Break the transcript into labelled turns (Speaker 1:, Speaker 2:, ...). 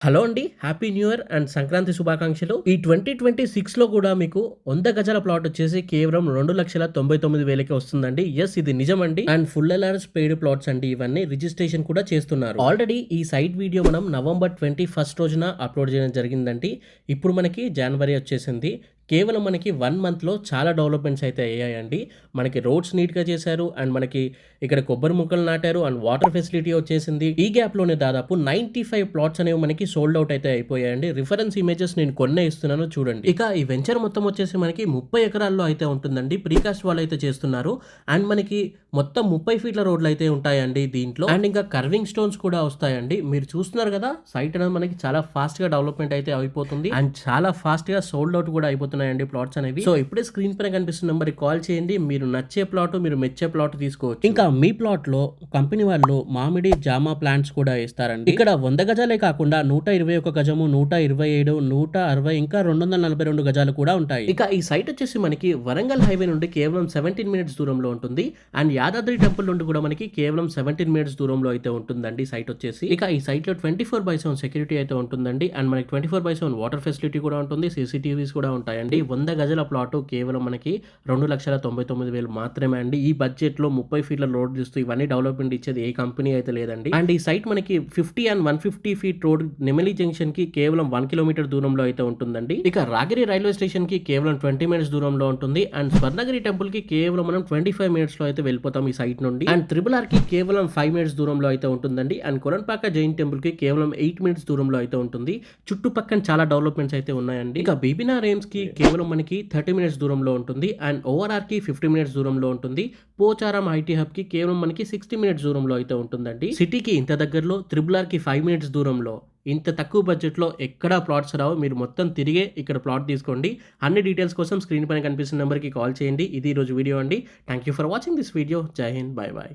Speaker 1: Hello అండి. Happy new year and Sankranti శుభాకాంక్షలు. ఈ 2026లో కూడా మీకు 100 గజాల ప్లాట్ వచ్చేసి కేవలం 2,99,000కే వస్తుందండి. యెస్, ఇది నిజమండి. And full LRS paid plots అండి ఇవన్నీ. రిజిస్ట్రేషన్ కూడా చేస్తున్నారు. ఆల్రెడీ ఈ సైట్ వీడియో మనం నవంబర్ 21 రోజున అప్లోడ్ చేయడం జరిగిందండి. ఇప్పుడు మనకి జనవరి వచ్చేసింది. కేవలం మనకి 1 మంత్‌లో చాలా డెవలప్‌మెంట్స్ అయితే అయ్యాయండి. మనకి రోడ్స్ నీట్‌గా చేశారు. అండ్ మనకి ఇక్కడ కొబ్బరి మొక్కలు నాటారు. అండ్ వాటర్ ఫెసిలిటీ వచ్చేసింది. ఈ గ్యాప్‌లోనే దాదాపు 95 ప్లాట్స్ అనేవి మనకి సోల్డ్ అవుట్ అయితే అయిపోయాయండి. రిఫరెన్స్ ఇమేజెస్ నేను కొన్నే ఇస్తున్నాను చూడండి. ఇక ఈ వెంచర్ మొత్తం వచ్చేసి మనకి 30 ఎకరాల్లో అయితే ఉంటుందండి. ప్రీకాస్ట్ వాల్ అయితే చేస్తున్నారు. అండ్ మనకి మొత్తం 30 ఫీట్ల రోడ్లు అయితే ఉంటాయండి దీంట్లో. అండ్ ఇంకా కర్వింగ్ స్టోన్స్ కూడా వస్తాయండి. మీరు చూస్తున్నారు కదా, సైట్ అనేది మనకి చాలా ఫాస్ట్‌గా డెవలప్‌మెంట్ అయితే అయిపోతుంది. అండ్ చాలా ఫాస్ట్‌గా సోల్డ్ అవుట్ కూడా అయిపోతున్నాయండి ప్లాట్స్ అనేవి. సో ఇప్పుడే స్క్రీన్ పైన కనిపిస్తున్న నెంబర్‌కి కాల్ చేయండి. మీరు నచ్చే ప్లాట్, మీరు మెచ్చే ప్లాట్ తీసుకోవచ్చు. ఇంకా మీ ప్లాట్ లో కంపెనీ వాళ్ళు మామిడి జామ ప్లాంట్స్ కూడా ఇస్తారండి. ఇక్కడ 100 గజాలే కాకుండా 121 గజము, 127, 160 ఇంకా 242 గజాలు కూడా ఉంటాయి. ఇక ఈ సైట్ వచ్చేసి మనకి వరంగల్ హైవే నుండి కేవలం 17 మినిట్స్ దూరంలో ఉంటుంది. అండ్ యాదాద్రి టెంపుల్ నుండి కూడా మనకి కేవలం 17 మినిట్స్ దూరంలో అయితే ఉంటుందండి సైట్ వచ్చేసి. ఇక ఈ సైట్ లో 24/7 సెక్యూరిటీ అయితే ఉంటుందండి. అండ్ మనకి 24/7 వాటర్ ఫెసిలిటీ కూడా ఉంటుంది. సీసీటీవీస్ కూడా ఉంటాయండి. 100 గజాల ప్లాట్ కేవలం మనకి 2,99,000 మాత్రమే అండి. ఈ బడ్జెట్ లో 30 ఫీట్ల రోడ్ చూస్తూ ఇవన్నీ డెవలప్మెంట్ ఇచ్చేది ఏ కంపెనీ అయితే లేదండి. అండ్ ఈ సైట్ మనకి 50 అండ్ 150 ఫీట్ రోడ్ నెమలి జంక్షన్ కి కేవలం 1 కిలోమీటర్ దూరంలో అయితే ఉంటుందండి. ఇక రాగిరి రైల్వే స్టేషన్ కి కేవలం 20 మినిట్స్ దూరంలో ఉంటుంది. అండ్ స్వర్ణగిరి టెంపుల్ కి కేవలం మనం 25 మినిట్స్ లో అయితే వెళ్ళిపోతాం ఈ సైట్ నుండి. అండ్ త్రిబుల్ ఆర్ కి కేవలం 5 మినిట్స్ దూరంలో అయితే ఉంటుందండి. అండ్ కొలన్పాక జైన్ టెంపుల్ కి కేవలం 8 మినిట్స్ దూరంలో అయితే ఉంటుంది. చుట్టుపక్కల చాలా డెవలప్మెంట్స్ అయితే ఉన్నాయండి. ఇక బీబీనా రేమ్స్ కి కేవలం మనకి 30 మినిట్స్ దూరంలో ఉంటుంది. అండ్ ఓఆర్ఆర్ కి 50 మినిట్స్ దూరంలో ఉంటుంది. పోచారం ఐటీ హబ్ కి కేవలం మనకి 60 మినిట్స్ దూరంలో అయితే ఉంటుందండి. సిటీకి ఇంత దగ్గరలో, త్రిబుల్ ఆర్ కి 5 మినిట్స్ దూరంలో, ఇంత తక్కువ బడ్జెట్లో ఎక్కడా ప్లాట్స్ రావు. మీరు మొత్తం తిరిగే ఇక్కడ ప్లాట్ తీసుకోండి. అన్ని డీటెయిల్స్ కోసం స్క్రీన్ పైన కనిపిస్తున్న నెంబర్కి కాల్ చేయండి. ఇది ఈరోజు వీడియో అండి. Thank you for watching this video. జై హింద్, బై బాయ్.